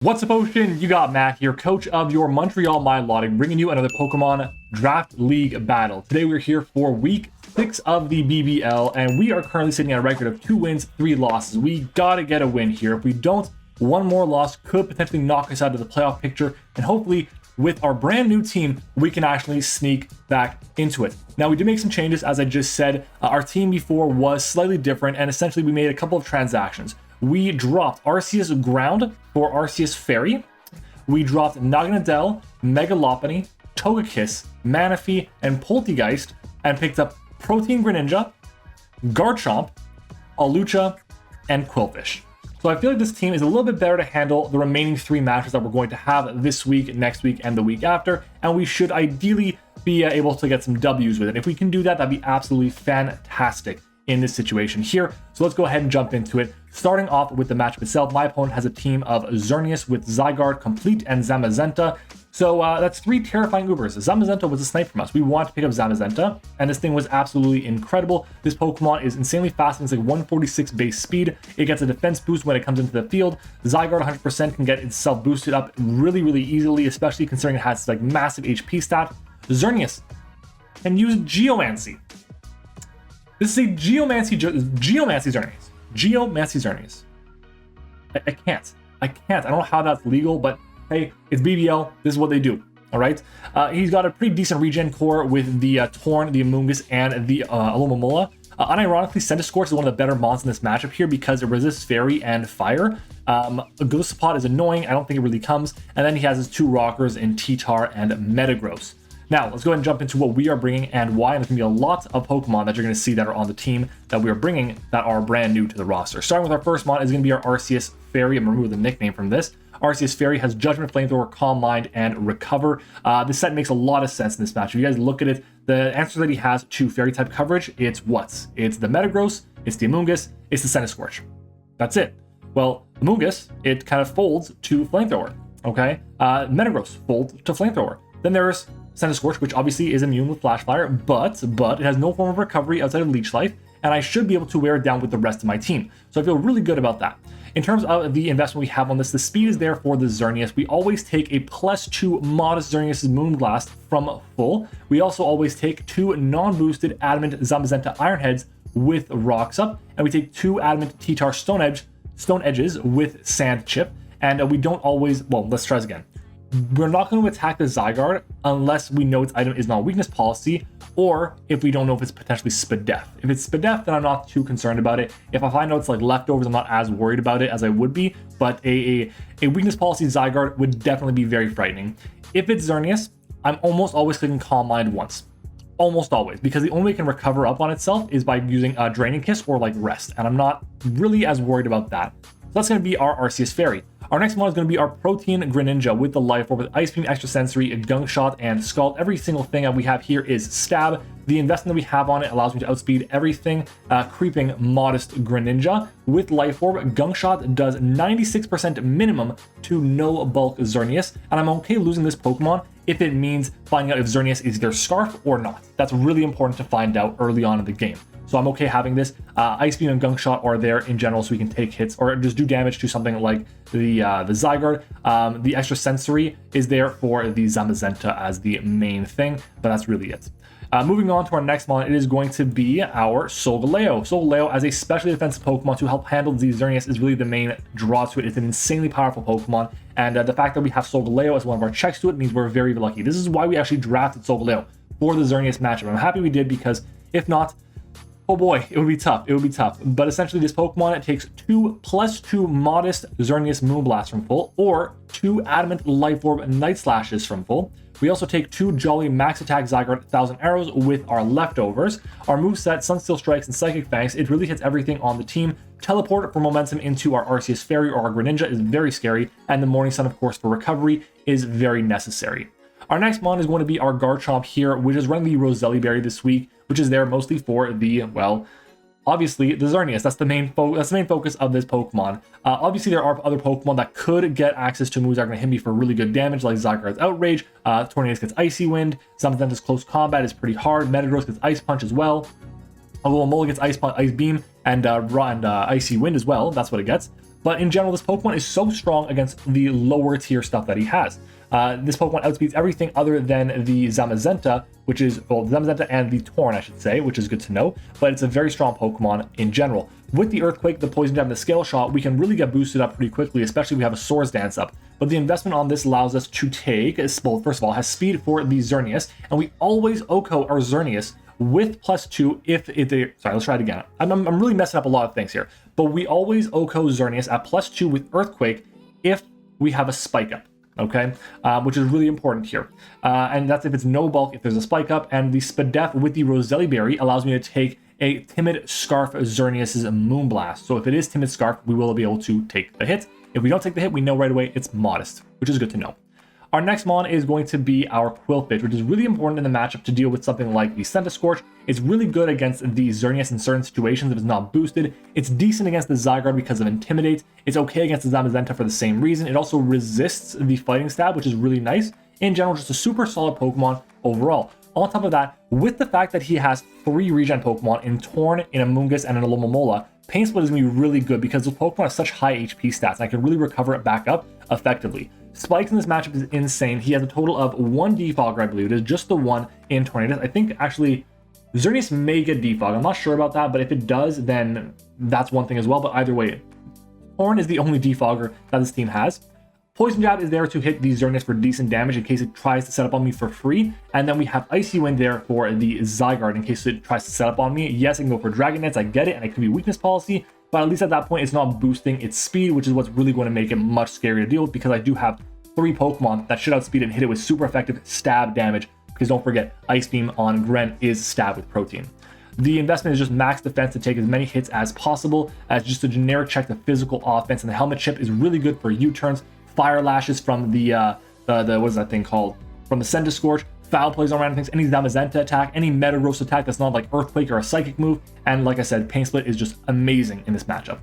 What's up, Ocean? You got Matt here, coach of your Montreal My Lottery, bringing you another Pokemon Draft League battle. Today we're here for week 6 of the BBL, and we are currently sitting at a record of 2 wins, 3 losses. We gotta get a win here. If we don't, one more loss could potentially knock us out of the playoff picture, and hopefully with our brand new team, we can actually sneak back into it. Now, we did make some changes, as I just said. Our team before was slightly different, and essentially we made a couple of transactions. We dropped Arceus Ground for Arceus Fairy. We dropped Naganadel, Megalopony, Togekiss, Manaphy, and Poltegeist, and picked up Protein Greninja, Garchomp, Alucha, and Quillfish. So I feel like this team is a little bit better to handle the remaining 3 matches that we're going to have this week, next week, and the week after, and we should ideally be able to get some W's with it. If we can do that, that'd be absolutely fantastic in this situation here. So let's go ahead and jump into it. Starting off with the matchup itself, my opponent has a team of Xerneas with Zygarde Complete and Zamazenta. So that's 3 terrifying Ubers. Zamazenta was a snipe from us. We wanted to pick up Zamazenta, and this thing was absolutely incredible. This Pokemon is insanely fast. It's like 146 base speed. It gets a defense boost when it comes into the field. Zygarde 100% can get itself boosted up really, really easily, especially considering it has like massive HP stat. Xerneas can use Geomancy. This is a Geomancy Xerneas. Geomancy Xerneas. I can't. I don't know how that's legal, but hey, it's BBL. This is what they do. All right. He's got a pretty decent regen core with the Torn, the Amoonguss, and the Alomomola. Unironically, Centiskorch is one of the better mons in this matchup here because it resists Fairy and Fire. Golisopod is annoying. I don't think it really comes. And then he has his 2 rockers in T-Tar and Metagross. Now, let's go ahead and jump into what we are bringing and why. And there's going to be a lot of Pokemon that you're going to see that are on the team that we are bringing that are brand new to the roster. Starting with our first mon is going to be our Arceus Fairy. I'm going to remove the nickname from this. Arceus Fairy has Judgment, Flamethrower, Calm Mind, and Recover. This set makes a lot of sense in this match. If you guys look at it, the answer that he has to Fairy type coverage, it's what? It's the Metagross, it's the Amoonguss, it's the Centiskorch. That's it. Well, Amoonguss, it kind of folds to Flamethrower, okay? Metagross folds to Flamethrower. Then there's Centiskorch, which obviously is immune with Flash Fire, but it has no form of recovery outside of Leech Life, and I should be able to wear it down with the rest of my team. So I feel really good about that. In terms of the investment we have on this, the speed is there for the Xerneas. We always take a +2 modest Xerneas Moonblast from full. We also always take 2 non-boosted Adamant Zamazenta Iron Heads with Rocks Up, and we take 2 Adamant T-Tar Stone Edges with Sand Chip, and we don't always, well, let's try this again. We're not going to attack the Zygarde unless we know its item is not weakness policy, or if we don't know if it's potentially Spadef. If it's Spadef, then I'm not too concerned about it. If I find out it's like leftovers, I'm not as worried about it as I would be, but a weakness policy Zygarde would definitely be very frightening. If it's Xerneas, I'm almost always clicking Calm Mind once. Almost always, because the only way it can recover up on itself is by using a Draining Kiss or like Rest, and I'm not really as worried about that. So that's going to be our Arceus Fairy. Our next one is going to be our Protein Greninja with the Life Orb with Ice Beam, Extra Sensory, Gunk Shot, and Scald. Every single thing that we have here is Stab. The investment that we have on it allows me to outspeed everything. Creeping Modest Greninja with Life Orb. Gunk Shot does 96% minimum to no bulk Xerneas, and I'm okay losing this Pokemon if it means finding out if Xerneas is either Scarf or not. That's really important to find out early on in the game. So I'm okay having this. Ice Beam and Gunk Shot are there in general so we can take hits or just do damage to something like the Zygarde. The Extra Sensory is there for the Zamazenta as the main thing, but that's really it. Moving on to our next mon, it is going to be our Solgaleo. Solgaleo as a specially defensive Pokemon to help handle the Xerneas is really the main draw to it. It's an insanely powerful Pokemon, and the fact that we have Solgaleo as one of our checks to it means we're very lucky. This is why we actually drafted Solgaleo for the Xerneas matchup. I'm happy we did because if not, oh boy, it would be tough. It would be tough. But essentially, this Pokemon, it takes 2 +2 modest Xerneas Moonblast from full, or 2 Adamant Life Orb Night Slashes from full. We also take 2 Jolly Max Attack Zygarde 1000 Arrows with our leftovers. Our moveset, Sunsteel Strikes and Psychic Fangs, it really hits everything on the team. Teleport for momentum into our Arceus Fairy or our Greninja is very scary, and the Morning Sun, of course, for recovery is very necessary. Our next mon is going to be our Garchomp here, which is running the Roselli Berry this week, which is there mostly for the, well, obviously the Xerneas. That's the main focus of this Pokemon. Obviously, there are other Pokemon that could get access to moves that are going to hit me for really good damage, like Zygarde's Outrage, Tornadus gets Icy Wind, Zamazenta's Close Combat is pretty hard, Metagross gets Ice Punch as well, Alomomola gets Ice Beam, and Icy Wind as well, that's what it gets. But in general, this Pokemon is so strong against the lower tier stuff that he has. This Pokemon outspeeds everything other than the Zamazenta, which is, well, Zamazenta and the Torn, I should say, which is good to know, but it's a very strong Pokemon in general. With the Earthquake, the Poison Jab, and the Scale Shot, we can really get boosted up pretty quickly, especially if we have a Swords Dance up. But the investment on this allows us to take, well, first of all, has speed for the Xerneas, and we always OHKO our Xerneas with +2 if it, sorry, let's try it again. I'm really messing up a lot of things here, but we always OHKO Xerneas at +2 with Earthquake if we have a Spike Up. Okay, which is really important here. And that's if it's no bulk, if there's a Spike Up, and the Spadef with the Roselli Berry allows me to take a Timid Scarf Xerneas' Moonblast. So if it is Timid Scarf, we will be able to take the hit. If we don't take the hit, we know right away it's Modest, which is good to know. Our next mon is going to be our Qwilfish, which is really important in the matchup to deal with something like the Centiskorch. It's really good against the Xerneas in certain situations if it's not boosted. It's decent against the Zygarde because of Intimidate. It's okay against the Zamazenta for the same reason. It also resists the Fighting Stab, which is really nice. In general, just a super solid Pokemon overall. On top of that, with the fact that he has 3 regen Pokemon in Torn, in Amoonguss, and in Alomomola, Pain Split is going to be really good because those Pokemon have such high HP stats, and I can really recover it back up effectively. Spikes in this matchup is insane. He has a total of 1 Defogger, I believe. It is just the one in Tornadus. I think, actually, Xerneas may get Defog. I'm not sure about that, but if it does, then that's one thing as well. But either way, Torn is the only Defogger that this team has. Poison Jab is there to hit the Xerneas for decent damage in case it tries to set up on me for free. And then we have Icy Wind there for the Zygarde in case it tries to set up on me. Yes, I can go for Dragon Nets, I get it, and it could be weakness policy, but at least at that point, it's not boosting its speed, which is what's really going to make it much scarier to deal with because I do have 3 Pokemon that should outspeed it and hit it with super effective stab damage, because don't forget, Ice Beam on Gren is stab with Protein. The investment is just max defense to take as many hits as possible as just a generic check to physical offense, and the Helmet Chip is really good for U-turns, Fire Lashes from the what is that thing called? From the Centiskorch, Foul Plays on random things, any Zamazenta attack, any Metagross attack that's not like Earthquake or a Psychic move, and like I said, Pain Split is just amazing in this matchup.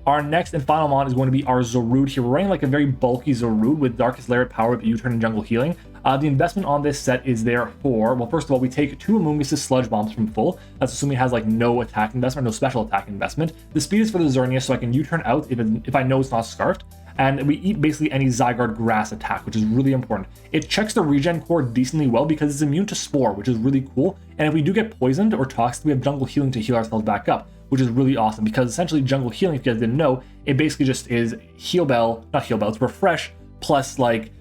Our next and final mon is going to be our Zarude here. We're running like a very bulky Zarude with Darkest Lariat, Power Whip, U-turn, and Jungle Healing. The investment on this set is there for, well, first of all, we take 2 Amoonguss' Sludge Bombs from full. That's assuming it has like no attack investment, no special attack investment. The speed is for the Xerneas, so I can U-turn out if I know it's not Scarfed. And we eat basically any Zygarde Grass attack, which is really important. It checks the regen core decently well because it's immune to Spore, which is really cool. And if we do get poisoned or toxic, we have Jungle Healing to heal ourselves back up, which is really awesome because essentially Jungle Healing, if you guys didn't know, it basically just is it's Refresh plus like,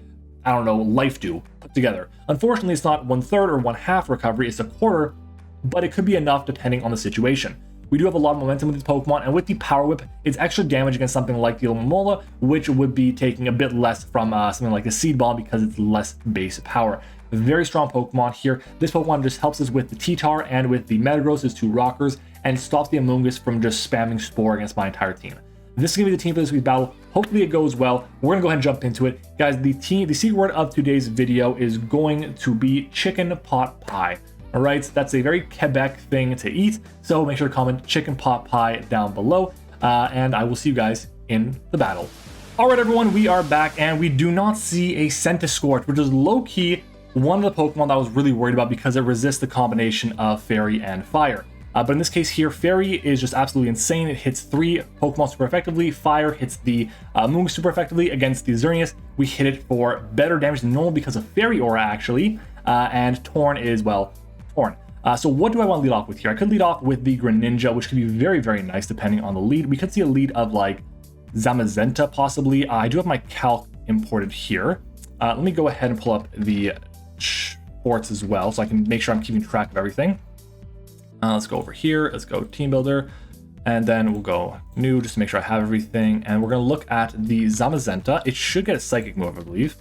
I don't know, Life Dew put together. Unfortunately, it's not 1/3 or 1/2 recovery, it's a quarter, but it could be enough depending on the situation. We do have a lot of momentum with this Pokemon, and with the Power Whip, it's extra damage against something like the Alomomola, which would be taking a bit less from something like the Seed Bomb because it's less base power. Very strong Pokemon here. This Pokemon just helps us with the T-Tar and with the Metagross, his 2 Rockers, and stops the Amoonguss from just spamming Spore against my entire team. This is going to be the team for this week's battle. Hopefully it goes well. We're going to go ahead and jump into it. Guys, the secret word of today's video is going to be chicken pot pie. All right, that's a very Quebec thing to eat, so make sure to comment chicken pot pie down below, and I will see you guys in the battle. All right, everyone, we are back, and we do not see a Centiskorch, which is low-key one of the Pokemon that I was really worried about because it resists the combination of Fairy and Fire. But in this case here, Fairy is just absolutely insane. It hits 3 Pokemon super effectively. Fire hits the Moonguss super effectively. Against the Xerneas, we hit it for better damage than normal because of Fairy Aura, actually, and Torn is, well, Torn. So what do I want to lead off with here? I could lead off with the Greninja, which could be very, very nice depending on the lead. We could see a lead of like Zamazenta possibly. I do have my calc imported here. Let me go ahead and pull up the sports as well so I can make sure I'm keeping track of everything. Let's go over here. Let's go Team Builder. And then we'll go new just to make sure I have everything. And we're going to look at the Zamazenta. It should get a Psychic move, I believe.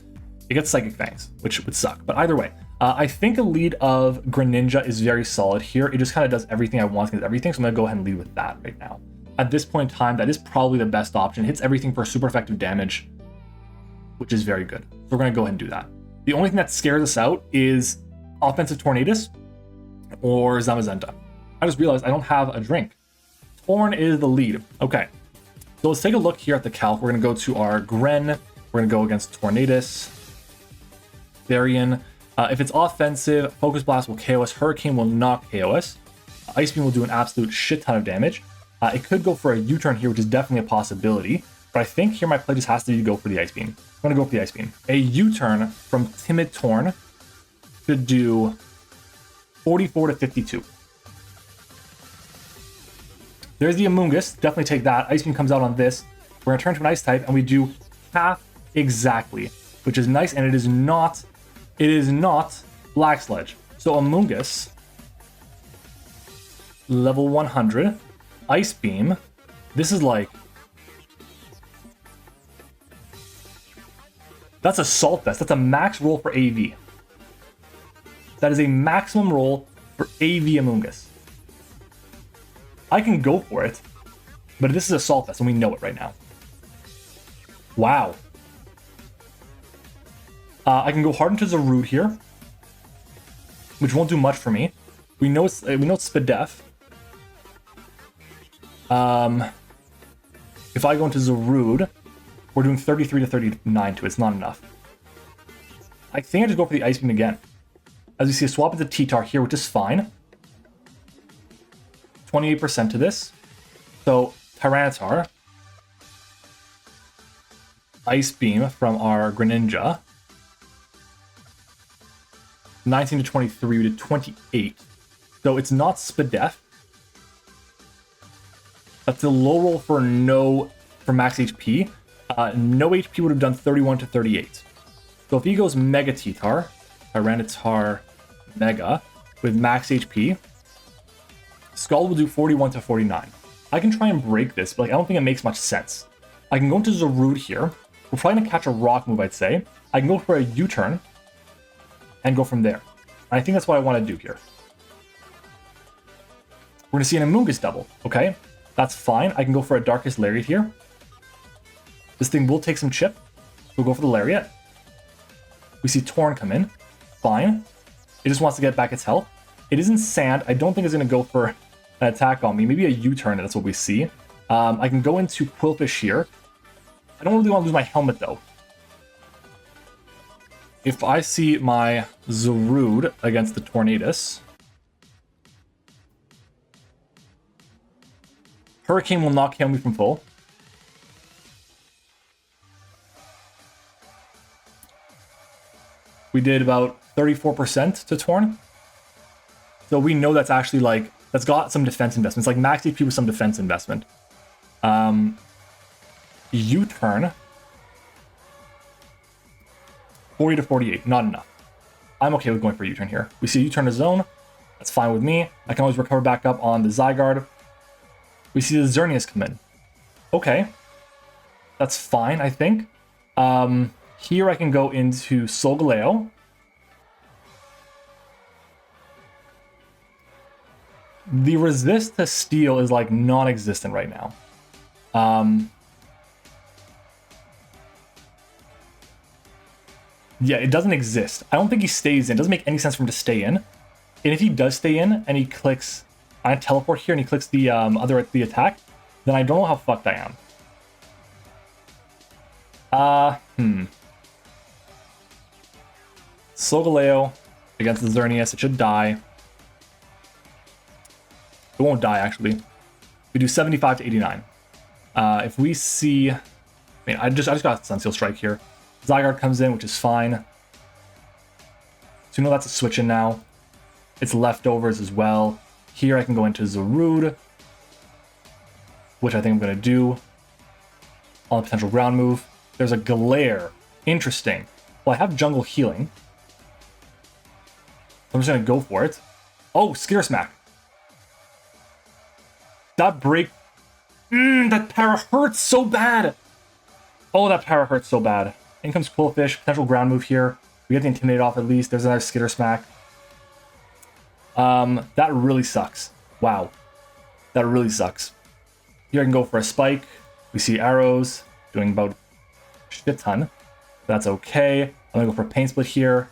It gets Psychic Fangs, which would suck. But either way, I think a lead of Greninja is very solid here. It just kind of does everything I want against everything. So I'm going to go ahead and lead with that right now. At this point in time, that is probably the best option. It hits everything for super effective damage, which is very good. So we're going to go ahead and do that. The only thing that scares us out is offensive Tornadus or Zamazenta. I just realized I don't have a drink. Torn is the lead. Okay. So let's take a look here at the calc. We're going to go to our Gren. We're going to go against Tornadus. Varian. If it's offensive, Focus Blast will KO us. Hurricane will not KO us. Ice Beam will do an absolute shit ton of damage. It could go for a U-turn here, which is definitely a possibility. But I think here my play just has to be to go for the Ice Beam. I'm going to go for the Ice Beam. A U-turn from Timid Torn should do 44 to 52. There's the Amoonguss. Definitely take that. Ice Beam comes out on this. We're going to turn to an Ice type, and we do half exactly, which is nice, and it is not Black Sledge. So Amoonguss, level 100, Ice Beam. This is like... That's a Salt Vest. That's a max roll for AV. That is a maximum roll for AV Amoonguss. I can go for it, but this is a Salt Vest, and we know it right now. Wow. I can go hard into Zygarde here, which won't do much for me. We know it's Spadef. If I go into Zygarde, we're doing 33 to 39 to it. It's not enough. I think I just go for the Ice Beam again. As you see, a swap into T-Tar here, which is fine. 28% to this. So Tyranitar, Ice Beam from our Greninja. 19 to 23 to 28. So it's not Spadef. That's a low roll for max HP. No HP would have done 31 to 38. So if he goes Mega T-Tar, Tyranitar Mega, with max HP, Skull will do 41 to 49. I can try and break this, but I don't think it makes much sense. I can go into Zygarde here. We're probably going to catch a rock move, I'd say. I can go for a U-turn and go from there. And I think that's what I want to do here. We're going to see an Amoonguss double, okay? That's fine. I can go for a Darkest Lariat here. This thing will take some chip. We'll go for the Lariat. We see Torn come in. Fine. It just wants to get back its health. It isn't Sand. I don't think it's going to go for an attack on me. Maybe a U-turn, that's what we see. I can go into Quillfish here. I don't really want to lose my helmet, though. If I see my Zygarde against the Tornadus, Hurricane will not kill me from full. We did about 34% to Torn. So we know that's actually like, that's got some defense investments, like max HP with some defense investment. U-turn. 40 to 48, not enough. I'm okay with going for a U-turn here. We see a U-turn to zone. That's fine with me. I can always recover back up on the Zygarde. We see the Xerneas come in. Okay. That's fine, I think. Here I can go into Solgaleo. The resist to steel is like non-existent right now. Yeah, it doesn't exist. I don't think he stays in. It doesn't make any sense for him to stay in. And if he does stay in and he clicks, I teleport here and he clicks the the attack, then I don't know how fucked I am. Solgaleo against the Xerneas. It should die. It won't die, actually. We do 75 to 89. If we see... I mean, I just got Sunseal Strike here. Zygarde comes in, which is fine. So you know that's a switch in now. It's leftovers as well. Here I can go into Zygarde, which I think I'm going to do on a potential ground move. There's a Glare. Interesting. Well, I have Jungle Healing. I'm just going to go for it. Oh, Scare Smack. That break... that para hurts so bad. Oh, that para hurts so bad. In comes Quillfish. Potential ground move here. We get the Intimidate off at least. There's another Skitter Smack. That really sucks. Wow. That really sucks. Here I can go for a Spike. We see arrows doing about a shit ton. That's okay. I'm going to go for a Pain Split here.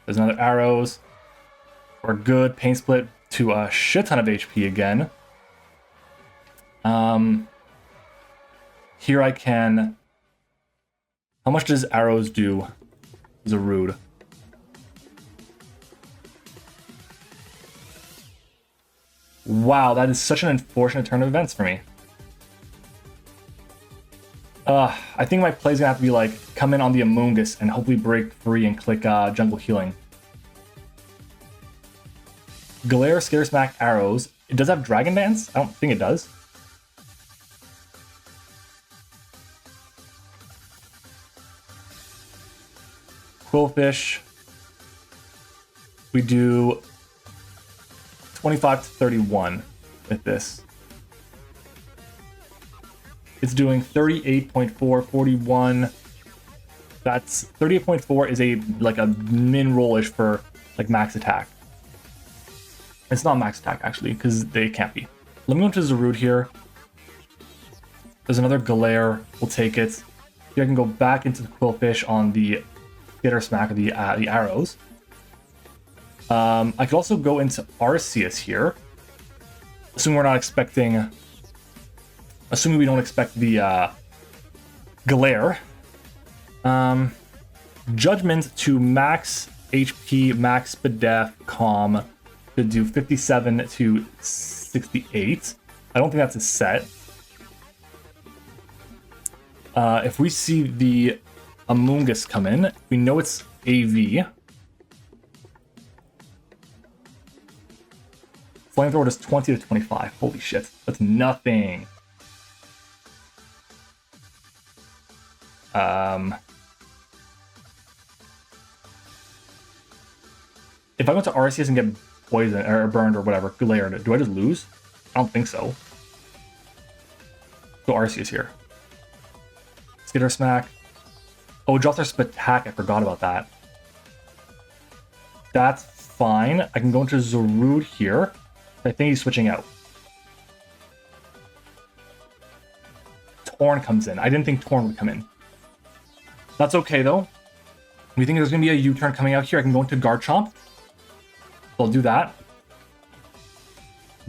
There's another arrows. We're good. Pain Split to a shit ton of HP again. Here I can... How much does arrows do? Zygarde. Wow, that is such an unfortunate turn of events for me. I think my play's gonna have to be like, come in on the Amoonguss and hopefully break free and click Jungle Healing. Glare, Scare Smack, Arrows. It does have Dragon Dance? I don't think it does. Quillfish. We do 25 to 31 with this. It's doing 38.4, 41. That's 38.4 is a like a min rollish for like max attack. It's not max attack actually, because they can't be. Let me go into Zygarde here. There's another Glare. We'll take it. Here I can go back into the Quillfish on the Skitter Smack of the arrows. I could also go into Arceus here. Assuming we're not expecting... Assuming we don't expect the Glare. Judgment to max HP, max Spadef, Calm. Should do 57 to 68. I don't think that's a set. If we see the Amoonguss come in, we know it's AV. Flamethrower does 20 to 25. Holy shit, that's nothing. If I go to Arceus and get poisoned or burned or whatever, glared, do I just lose? I don't think so. Go Arceus here. Skitter Smack. Oh, it drops our Spatak. I forgot about that. That's fine. I can go into Zygarde here. I think he's switching out. Torn comes in. I didn't think Torn would come in. That's okay, though. We think there's going to be a U-turn coming out here. I can go into Garchomp. So I'll do that.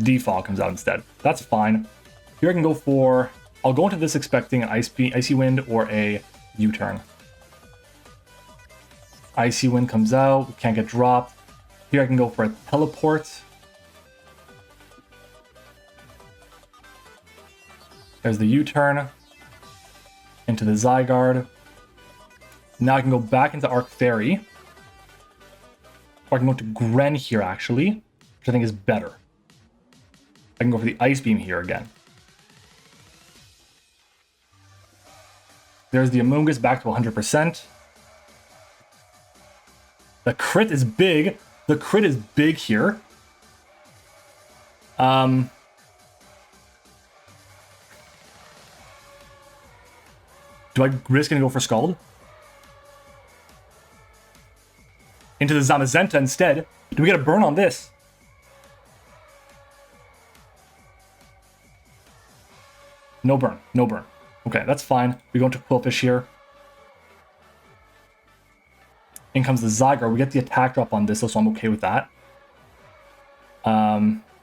Defog comes out instead. That's fine. Here I can go for... I'll go into this expecting an Icy Wind or a U-turn. Icy Wind comes out. Can't get dropped. Here I can go for a Teleport. There's the U-turn. Into the Zygarde. Now I can go back into Arc Fairy. Or I can go to Gren here, actually, which I think is better. I can go for the Ice Beam here again. There's the Amoonguss back to 100%. The crit is big. The crit is big here. Do I risk and go for Scald? Into the Zamazenta instead. Do we get a burn on this? No burn. No burn. Okay, that's fine. We go into Quillfish here. In comes the Zygarde. We get the attack drop on this, so I'm okay with that.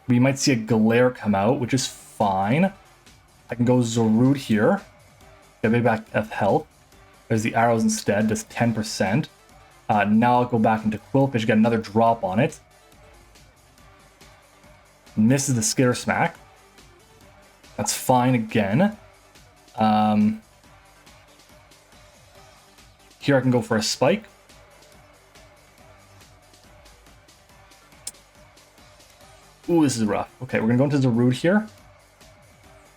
We might see a Glare come out, which is fine. I can go Zygarde here. Get me back F health. There's the arrows instead, does 10%. Now I'll go back into Quillfish, get another drop on it. Misses the Skitter Smack. That's fine again. Here I can go for a Spike. Ooh, this is rough. Okay, we're gonna go into Zygarde here.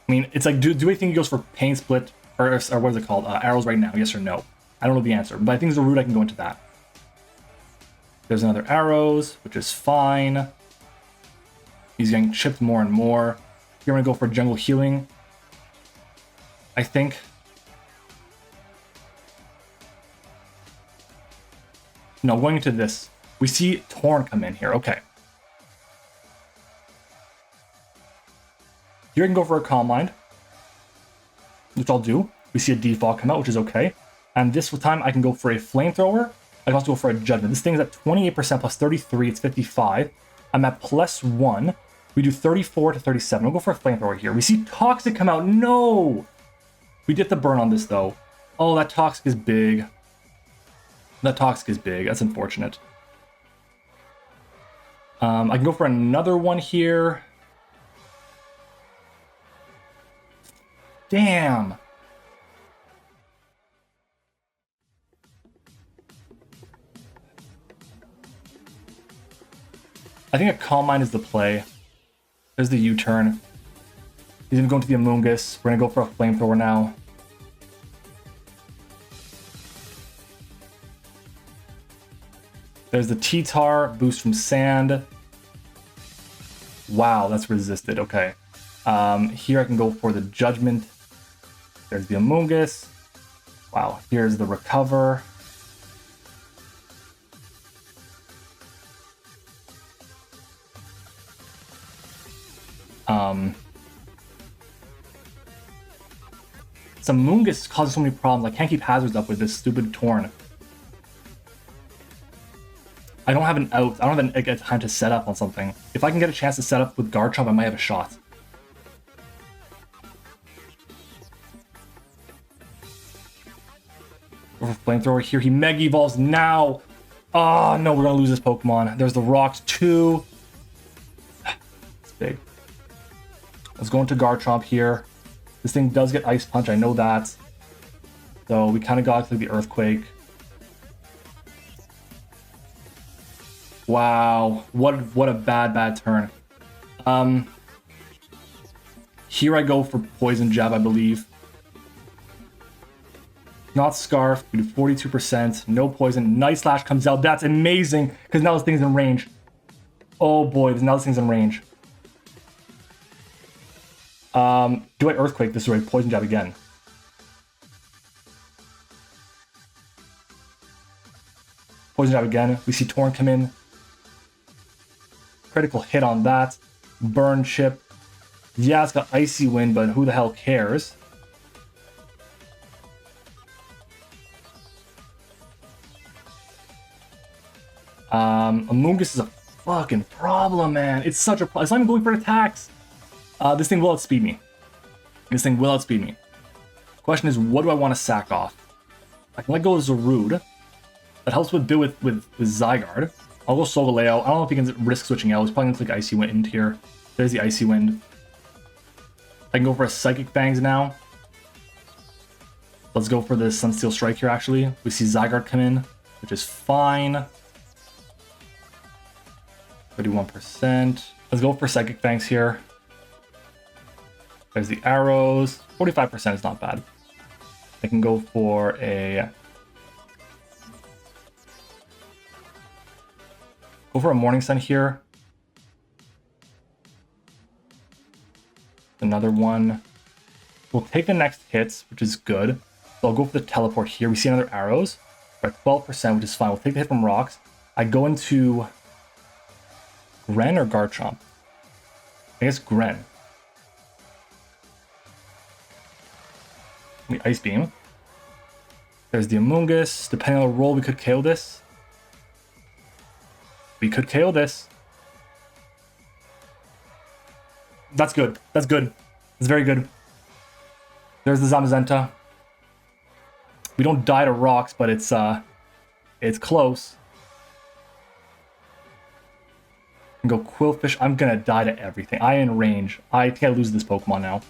I mean, it's like, do we think he goes for Pain Split, or what is it called? Arrows right now, yes or no? I don't know the answer, but I think Zygarde, I can go into that. There's another arrows, which is fine. He's getting chipped more and more. Here I'm gonna go for Jungle Healing. I think. No, going into this. We see Torn come in here. Okay. Here I can go for a Calm Mind, which I'll do. We see a Defog come out, which is okay. And this time I can go for a Flamethrower. I can also go for a Judgment. This thing is at 28% plus 33, it's 55. I'm at +1. We do 34 to 37. We'll go for a Flamethrower here. We see Toxic come out. No! We did the burn on this, though. Oh, that Toxic is big. That Toxic is big. That's unfortunate. I can go for another one here. Damn. I think a Calm Mind is the play. There's the U-turn. He's gonna go into the Amoonguss. We're gonna go for a Flamethrower now. There's the T-Tar, boost from Sand. Wow, that's resisted, okay. Here I can go for the Judgment. There's the Amoonguss. Wow, here's the Recover. Some Amoonguss causes so many problems. I can't keep hazards up with this stupid Torn. I don't have an out. I don't have a time to set up on something. If I can get a chance to set up with Garchomp, I might have a shot. Flamethrower here. He Mega Evolves now. Oh, no, we're going to lose this Pokemon. There's the Rocks too. It's big. Let's go into Garchomp here. This thing does get Ice Punch. I know that. So we kind of got to the Earthquake. Wow. What a bad turn. Here I go for Poison Jab, I believe. Not Scarf, we do 42%, no poison. Night Slash comes out. That's amazing, because now this thing's in range. Oh boy, now this thing's in range. Do I Earthquake this or Poison Jab again? Poison Jab again. We see Torn come in. Critical hit on that. Burn Chip. Yeah, it's got Icy Wind, but who the hell cares? Amoonguss is a fucking problem, man. It's such a problem. It's not even going for attacks. This thing will outspeed me. This thing will outspeed me. Question is, what do I want to sack off? I can let go of Zarude. That helps with Zygarde. I'll go Solgaleo. I don't know if he can risk switching out. He's probably going to click Icy Wind here. There's the Icy Wind. I can go for a Psychic Fangs now. Let's go for the Sunsteel Strike here, actually. We see Zygarde come in, which is fine. 31%. Let's go for Psychic Fangs here. There's the arrows. 45% is not bad. I can go for a... Go for a Morning Sun here. Another one. We'll take the next hits, which is good. So I'll go for the Teleport here. We see another arrows. We're at 12%, which is fine. We'll take the hit from rocks. I go into Gren or Garchomp? I guess Gren. The Ice Beam. There's the Amoonguss. Depending on the roll, we could KO this. We could KO this. That's good. That's good. That's very good. There's the Zamazenta. We don't die to rocks, but it's close. And go Quillfish. I'm gonna die to everything. I in range. I think I lose this Pokemon now.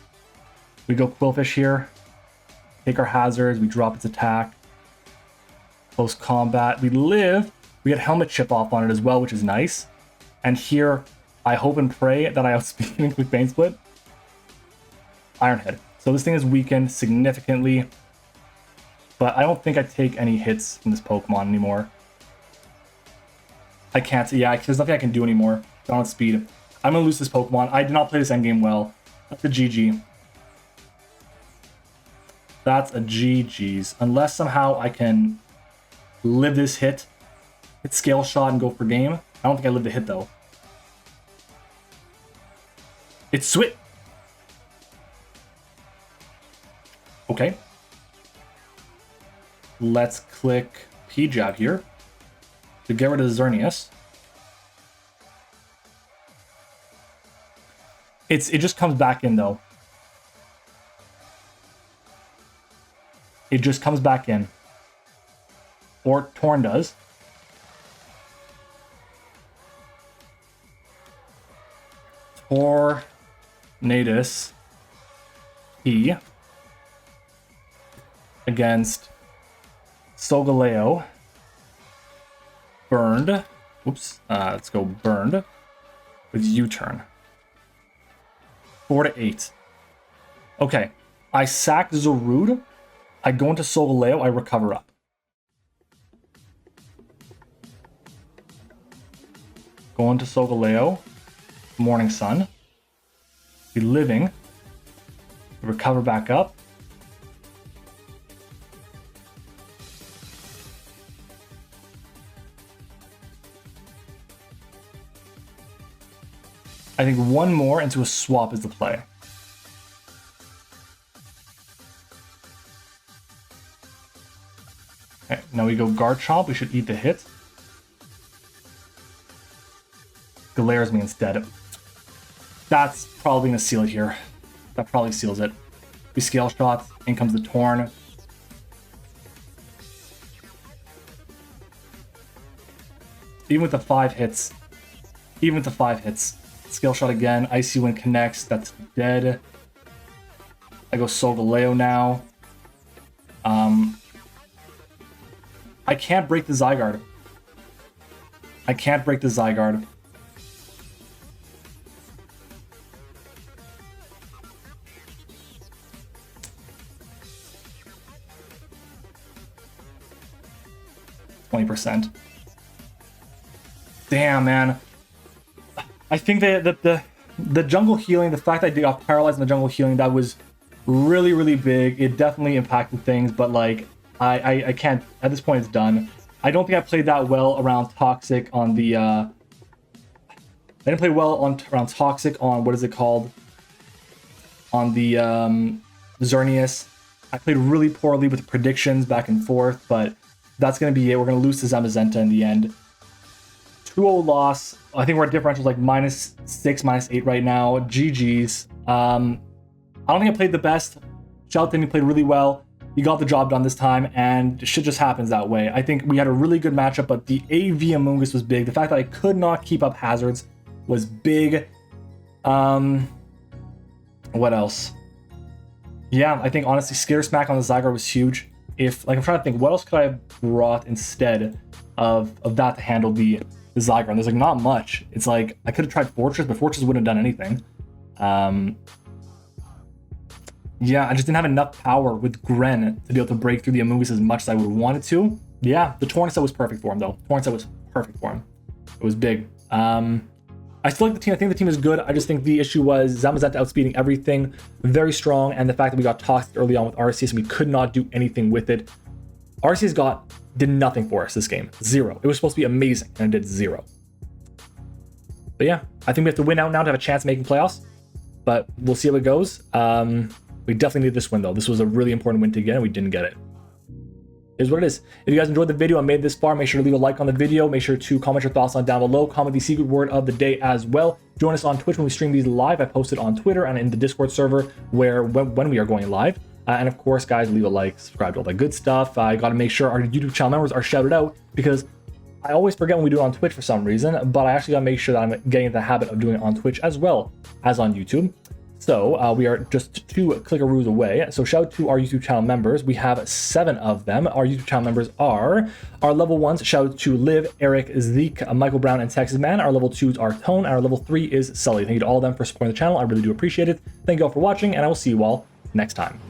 We go Quillfish here. Take our hazards. We drop its attack. Close combat. We live. We get Helmet Chip off on it as well, which is nice. And here, I hope and pray that I outspeed it with Bane Split. Iron Head. So this thing is weakened significantly. But I don't think I take any hits from this Pokemon anymore. I can't. Yeah, there's nothing I can do anymore. Don't speed. I'm going to lose this Pokemon. I did not play this endgame well. That's a GG. That's a GG's. Unless somehow I can live this hit, hit Scale Shot and go for game. I don't think I lived the hit though. It's Swit. Okay. Let's click P-Jab here to get rid of Xerneas. It just comes back in though. It just comes back in. Or Torn does. Tornadus E against Solgaleo. Burned. Oops. Let's go Burned. with U-turn. 4 to 8. Okay, I sack Zarude. I go into Solgaleo. I recover up. Go into Solgaleo. Morning Sun. Be living. Recover back up. I think one more into a swap is the play. Okay, now we go Garchomp. We should eat the hit. Glares me instead. That's probably going to seal it here. That probably seals it. We Scale Shot. In comes the Torn. Even with the 5 hits. Scale Shot again. Icy Wind connects. That's dead. I go Solgaleo now. I can't break the Zygarde. 20%. Damn, man. I think that the jungle healing, the fact that I got paralyzed in the jungle healing, that was really, really big. It definitely impacted things, but like, I can't, at this point it's done. I don't think I played that well around Toxic on the, I didn't play well around Toxic on, what is it called? On the Xerneas. I played really poorly with predictions back and forth, but that's going to be it. We're going to lose to Zamazenta in the end. 2-0 loss. I think we're at differentials like -6, -8 right now. GG's. I don't think I played the best. Shelton, he played really well. He got the job done this time, and shit just happens that way. I think we had a really good matchup, but the AV Amoonguss was big. The fact that I could not keep up hazards was big. What else? Yeah, I think honestly, Skitter Smack on the Zygarde was huge. I'm trying to think, what else could I have brought instead of that to handle the Zygarde? And there's like not much. It's like I could have tried Fortress, but Fortress wouldn't have done anything. Yeah, I just didn't have enough power with Gren to be able to break through the Amoonguss as much as I would have wanted to. Yeah, the Tornadus was perfect for him though. Tornadus was perfect for him. It was big. I still like the team. I think the team is good. I just think the issue was Zamazenta outspeeding everything, very strong, and the fact that we got tossed early on with Arceus and we could not do anything with it. Arceus did nothing for us this game. 0. It was supposed to be amazing, and it did 0. But yeah, I think we have to win out now to have a chance of making playoffs, but we'll see how it goes. We definitely need this win though. This was a really important win to get, and we didn't get it. Is what it is. If you guys enjoyed the video and made this far, make sure to leave a like on the video. Make sure to comment your thoughts on down below. Comment the secret word of the day as well. Join us on Twitch when we stream these live. I post it on Twitter and in the Discord server when we are going live. And of course, guys, leave a like, subscribe to all that good stuff. I got to make sure our YouTube channel members are shouted out because I always forget when we do it on Twitch for some reason, but I actually got to make sure that I'm getting the habit of doing it on Twitch as well as on YouTube. So we are just 2 clickaroos away. So shout out to our YouTube channel members. We have 7 of them. Our YouTube channel members are our level 1s. Shout out to Liv, Eric, Zeke, Michael Brown, and Texas Man. Our level 2s are Tone, and our level 3 is Sully. Thank you to all of them for supporting the channel. I really do appreciate it. Thank you all for watching, and I will see you all next time.